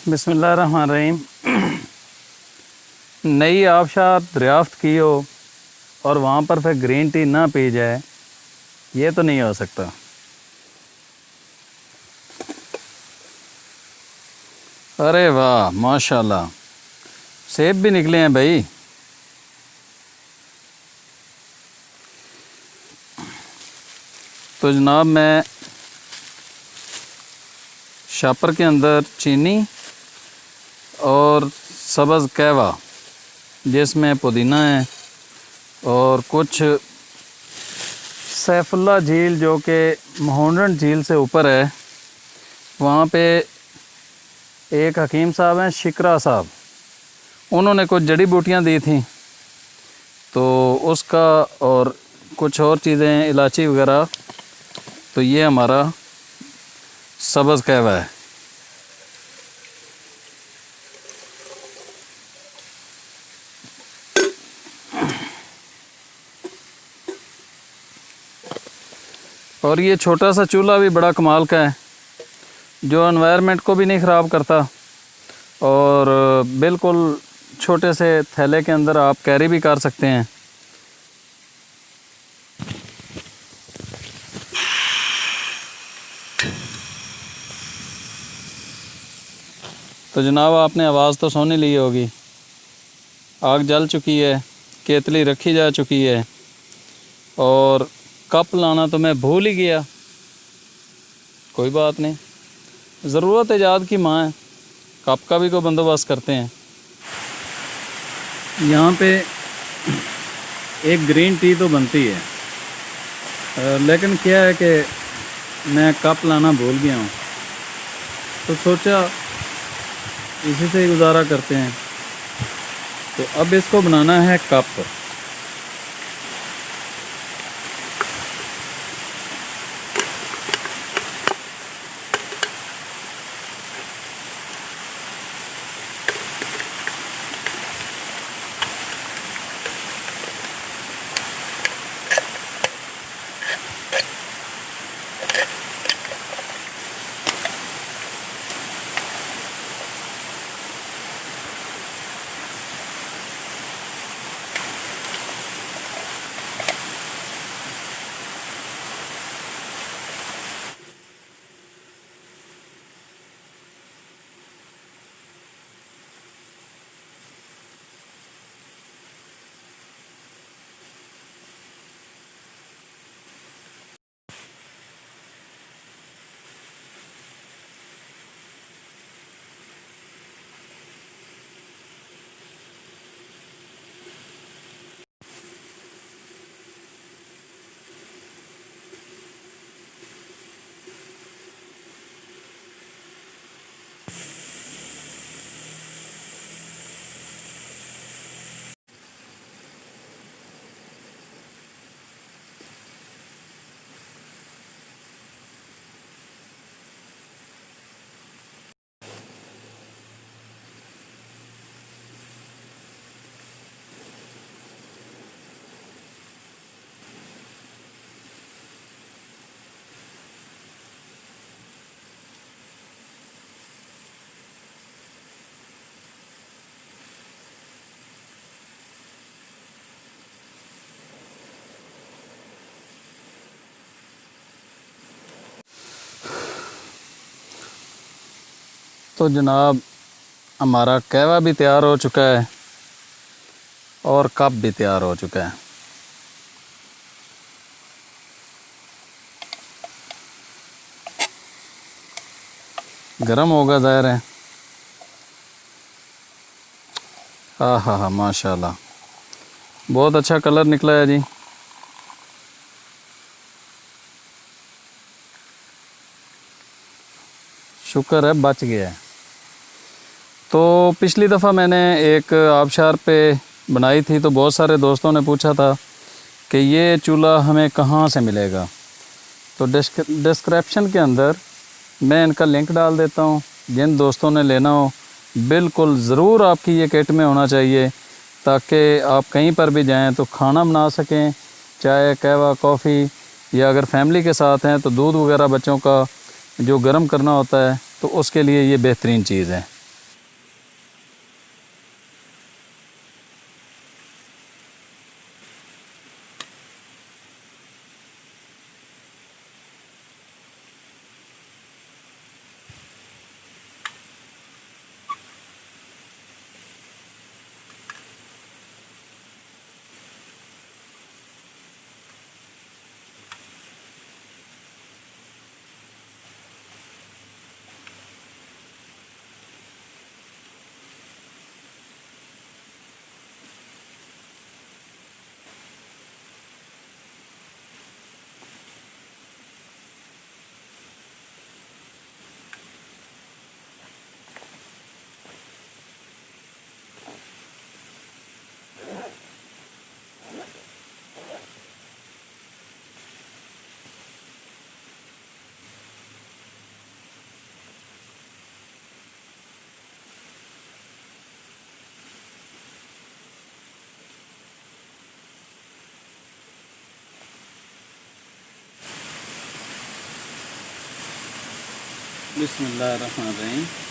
बिस्मिल्लाहिर्रहमानिर्रहीम। नई आबशार दरियाफ़्त की हो और वहाँ पर फिर ग्रीन टी ना पी जाए, ये तो नहीं हो सकता। अरे वाह माशाल्लाह, सेब भी निकले हैं भाई। तो जनाब मैं शापर के अंदर चीनी और सब्ज़ कहवा जिसमें पुदीना है और कुछ सैफुल्ला झील जो कि महौंडन झील से ऊपर है, वहाँ पे एक हकीम साहब हैं शिकरा साहब, उन्होंने कुछ जड़ी बूटियाँ दी थी तो उसका और कुछ और चीज़ें इलायची वगैरह। तो ये हमारा सब्ज़ कहवा है। और ये छोटा सा चूल्हा भी बड़ा कमाल का है, जो एनवायरनमेंट को भी नहीं ख़राब करता और बिल्कुल छोटे से थैले के अंदर आप कैरी भी कर सकते हैं। तो जनाब आपने आवाज़ तो सुन ही ली होगी, आग जल चुकी है, केतली रखी जा चुकी है और कप लाना तो मैं भूल ही गया। कोई बात नहीं, ज़रूरत ईजाद की माँ है, कप का भी कोई बंदोबस्त करते हैं। यहाँ पे एक ग्रीन टी तो बनती है, लेकिन क्या है कि मैं कप लाना भूल गया हूँ, तो सोचा इसी से ही गुजारा करते हैं। तो अब इसको बनाना है कप। तो जनाब हमारा कहवा भी तैयार हो चुका है और कप भी तैयार हो चुका है। गरम होगा ज़ाहिर है। हाँ हाँ हाँ माशाल्लाह, बहुत अच्छा कलर निकला है जी। शुक्र है बच गया है। तो पिछली दफ़ा मैंने एक आबशार पे बनाई थी तो बहुत सारे दोस्तों ने पूछा था कि ये चूल्हा हमें कहाँ से मिलेगा। तो डिस्क्रिप्शन के अंदर मैं इनका लिंक डाल देता हूँ, जिन दोस्तों ने लेना हो बिल्कुल ज़रूर आपकी ये किट में होना चाहिए, ताकि आप कहीं पर भी जाएं तो खाना बना सकें, चाय कहवा कॉफ़ी, या अगर फैमिली के साथ हैं तो दूध वगैरह बच्चों का जो गर्म करना होता है तो उसके लिए ये बेहतरीन चीज़ है। बिस्मिल्लाहिर्रहमानिर्रहीम।